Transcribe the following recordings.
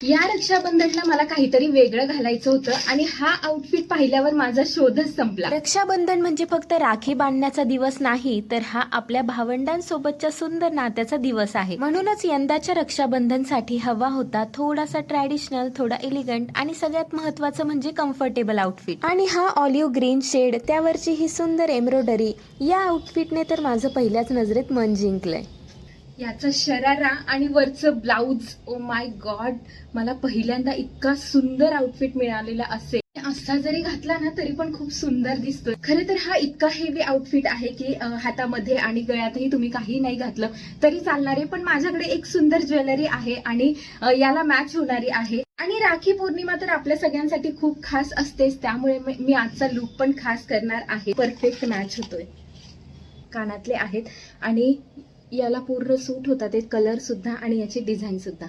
या रक्षाबंधनला मला काहीतरी वेगळं घालायचं होतं आणि हा आउटफिट पाहिल्यावर माझा शोधच संपला. रक्षाबंधन म्हणजे फक्त राखी बांधण्याचा दिवस नाही, तर हा आपल्या भावंडांसोबतच्या सुंदर नात्याचा दिवस आहे. म्हणूनच यंदाच्या रक्षाबंधनसाठी हवा होता थोडासा ट्रॅडिशनल, थोडा एलिगंट आणि सगळ्यात महत्वाचं म्हणजे कम्फर्टेबल आउटफिट. आणि हा ऑलिव्ह ग्रीन शेड, त्यावरची ही सुंदर एम्ब्रॉयडरी, या आउटफिटने तर माझं पहिल्याच नजरेत मन जिंकलंय. याचा शरारा आणि वरचं ब्लाउज, ओ माय गॉड, मला पहिल्यांदा इतका सुंदर आउटफिट मिळालेला असेल. असा जरी घातला ना तरी पण खूप सुंदर दिसतोय. खरं तर हा इतका हेवी आउटफिट आहे की हातामध्ये आणि गळ्यातही तुम्ही काही नाही घातलं तरी चालणार आहे. पण माझ्याकडे एक सुंदर ज्वेलरी आहे आणि याला मॅच होणारी आहे. आणि राखी पौर्णिमा तर आपल्या सगळ्यांसाठी खूप खास असतेच, त्यामुळे मी आजचा लुक पण खास करणार आहे. परफेक्ट मॅच होतोय. कानातले आहेत आणि याला पूर्ण सूट होतात ते कलर सुद्धा आणि याची डिझाईन सुद्धा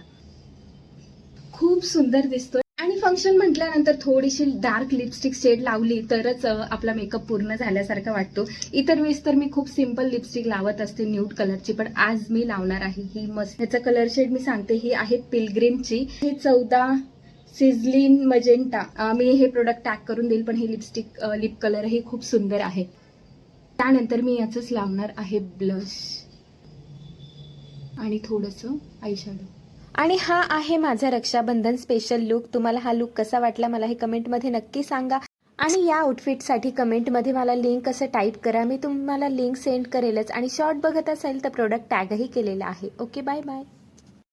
खूप सुंदर दिसतोय. आणि फंक्शन म्हटल्यानंतर थोडीशी डार्क लिपस्टिक शेड लावली तरच आपला मेकअप पूर्ण झाल्यासारखा वाटतो. इतर वेळेस तर मी खूप सिंपल लिपस्टिक लावत असते न्यूड कलरची, पण आज मी लावणार आहे ही मस्त. याचा कलर शेड मी सांगते, ही आहे पिलग्रिमची. हे 14 सिझलिन मजेंटा. मी हे प्रोडक्ट टॅग करून देईल, पण हे लिपस्टिक लिप कलर हे खूप सुंदर आहे. त्यानंतर मी याचंच लावणार आहे ब्लश आणि थोडंसं आयशॅडो. आणि हा आहे माझा रक्षाबंधन स्पेशल लुक. तुम्हाला हा लुक कसा वाटला मला हे कमेंटमध्ये नक्की सांगा. आणि या आउटफिटसाठी कमेंटमध्ये मला लिंक कसं टाईप करा, मी तुम्हाला लिंक सेंड करेलच. आणि शॉर्ट बघत असेल तर प्रोडक्ट टॅगही केलेला आहे. Okay, bye bye.